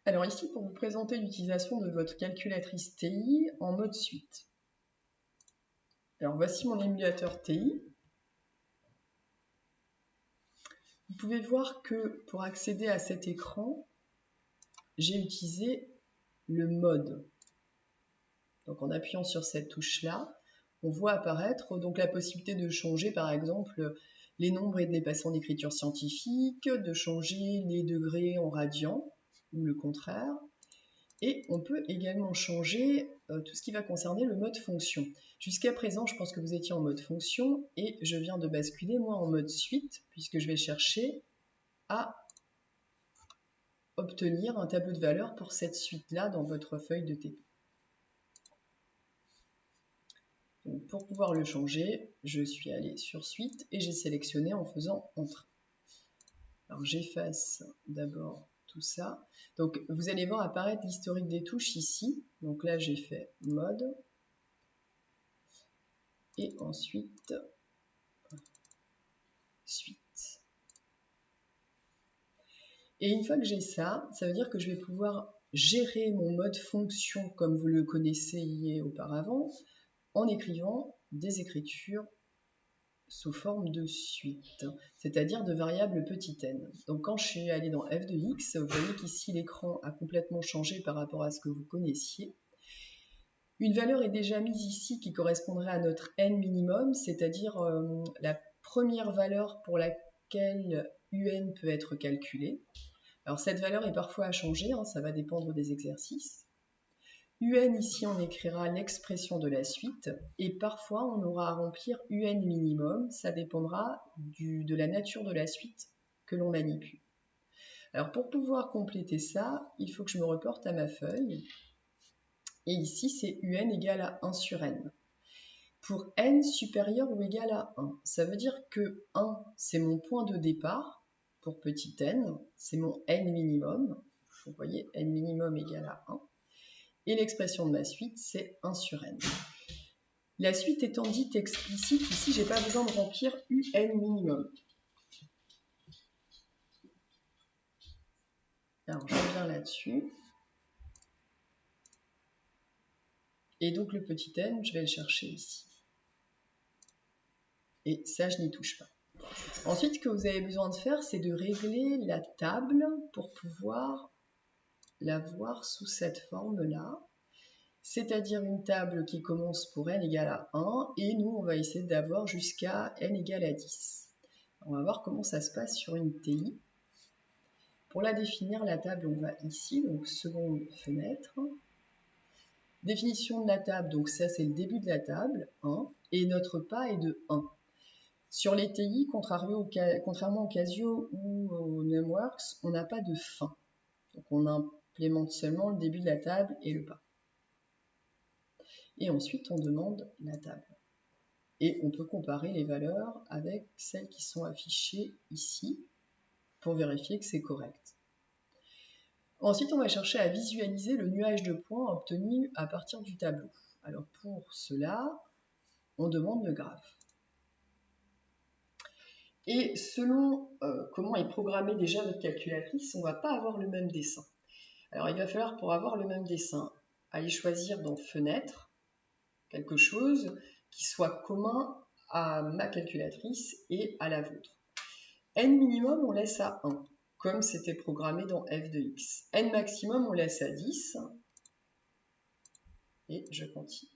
Alors ici, pour vous présenter l'utilisation de votre calculatrice TI en mode suite. Alors voici mon émulateur TI. Vous pouvez voir que pour accéder à cet écran, j'ai utilisé le mode. Donc en appuyant sur cette touche-là, on voit apparaître donc la possibilité de changer par exemple les nombres et dépassants d'écriture scientifique, de changer les degrés en radians ou le contraire. Et on peut également changer tout ce qui va concerner le mode fonction. Jusqu'à présent, je pense que vous étiez en mode fonction et je viens de basculer moi en mode suite puisque je vais chercher à obtenir un tableau de valeur pour cette suite-là dans votre feuille de TP. Donc, pour pouvoir le changer, je suis allé sur suite et j'ai sélectionné en faisant entrée. Alors j'efface d'abord tout ça. Donc vous allez voir apparaître l'historique des touches ici. Donc là j'ai fait mode. Et ensuite suite. Et une fois que j'ai ça, ça veut dire que je vais pouvoir gérer mon mode fonction comme vous le connaissiez auparavant en écrivant des écritures sous forme de suite, c'est-à-dire de variables petit n. Donc quand je suis allé dans f de x, vous voyez qu'ici l'écran a complètement changé par rapport à ce que vous connaissiez. Une valeur est déjà mise ici qui correspondrait à notre n minimum, c'est-à-dire la première valeur pour laquelle un peut être calculé. Alors cette valeur est parfois à changer, ça va dépendre des exercices. Un ici on écrira l'expression de la suite et parfois on aura à remplir un minimum, ça dépendra de la nature de la suite que l'on manipule. Alors pour pouvoir compléter ça, il faut que je me reporte à ma feuille et ici c'est un égale à 1 sur n. Pour n supérieur ou égal à 1, ça veut dire que 1 c'est mon point de départ pour petit n, c'est mon n minimum, vous voyez n minimum égale à 1. Et l'expression de ma suite, c'est 1 sur n. La suite étant dite explicite, ici, je n'ai pas besoin de remplir un minimum. Alors, je reviens là-dessus. Et donc, le petit n, je vais le chercher ici. Et ça, je n'y touche pas. Ensuite, ce que vous avez besoin de faire, c'est de régler la table pour pouvoir la voir sous cette forme-là. C'est-à-dire une table qui commence pour n égale à 1, et nous, on va essayer d'avoir jusqu'à n égale à 10. On va voir comment ça se passe sur une TI. Pour la définir, la table, on va ici, donc seconde fenêtre. Définition de la table, donc ça c'est le début de la table, 1, et notre pas est de 1. Sur les TI, contrairement au Casio ou au Numworks, on n'a pas de fin. Donc on implémente seulement le début de la table et le pas. Et ensuite, on demande la table. Et on peut comparer les valeurs avec celles qui sont affichées ici pour vérifier que c'est correct. Ensuite, on va chercher à visualiser le nuage de points obtenu à partir du tableau. Alors pour cela, on demande le graphe. Et selon comment est programmée déjà votre calculatrice, on ne va pas avoir le même dessin. Alors il va falloir, pour avoir le même dessin, aller choisir dans Fenêtre quelque chose qui soit commun à ma calculatrice et à la vôtre. N minimum, on laisse à 1, comme c'était programmé dans f de x. N maximum, on laisse à 10. Et je continue.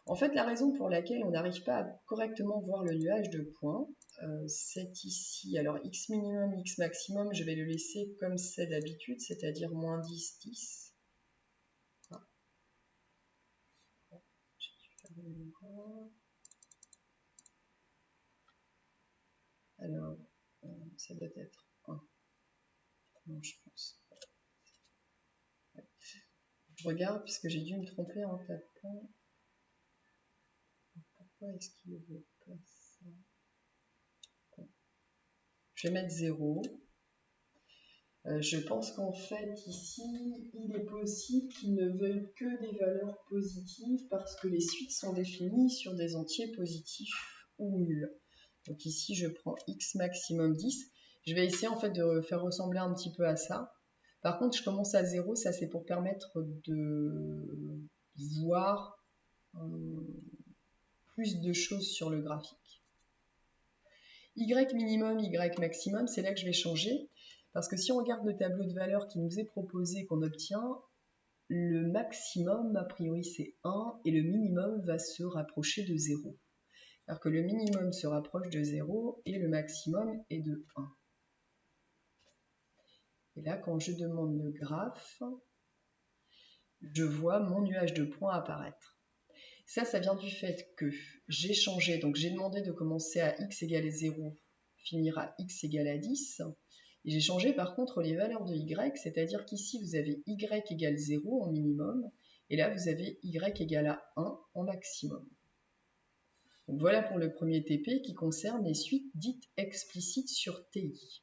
En fait, la raison pour laquelle on n'arrive pas à correctement voir le nuage de points, c'est ici. Alors, x minimum, x maximum, je vais le laisser comme c'est d'habitude, c'est-à-dire moins 10, 10. Ah. Alors, ça doit être 1. Non, je pense. Je regarde puisque j'ai dû me tromper en tapant. Pourquoi est-ce qu'il ne veut pas ça? Bon. Je vais mettre 0. Je pense qu'en fait, ici, il est possible qu'il ne veuille que des valeurs positives parce que les suites sont définies sur des entiers positifs ou nuls. Donc ici, je prends x maximum 10. Je vais essayer en fait de faire ressembler un petit peu à ça. Par contre, je commence à 0, ça c'est pour permettre de voir plus de choses sur le graphique. Y minimum, Y maximum, c'est là que je vais changer, parce que si on regarde le tableau de valeurs qui nous est proposé, qu'on obtient, le maximum, a priori, c'est 1, et le minimum va se rapprocher de 0. Alors que le minimum se rapproche de 0, et le maximum est de 1. Et là, quand je demande le graphe, je vois mon nuage de points apparaître. Ça vient du fait que j'ai changé, donc j'ai demandé de commencer à x égale 0, finir à x égale 10, et j'ai changé par contre les valeurs de y, c'est-à-dire qu'ici vous avez y égale 0 en minimum, et là vous avez y égale à 1 en maximum. Donc voilà pour le premier TP qui concerne les suites dites explicites sur TI.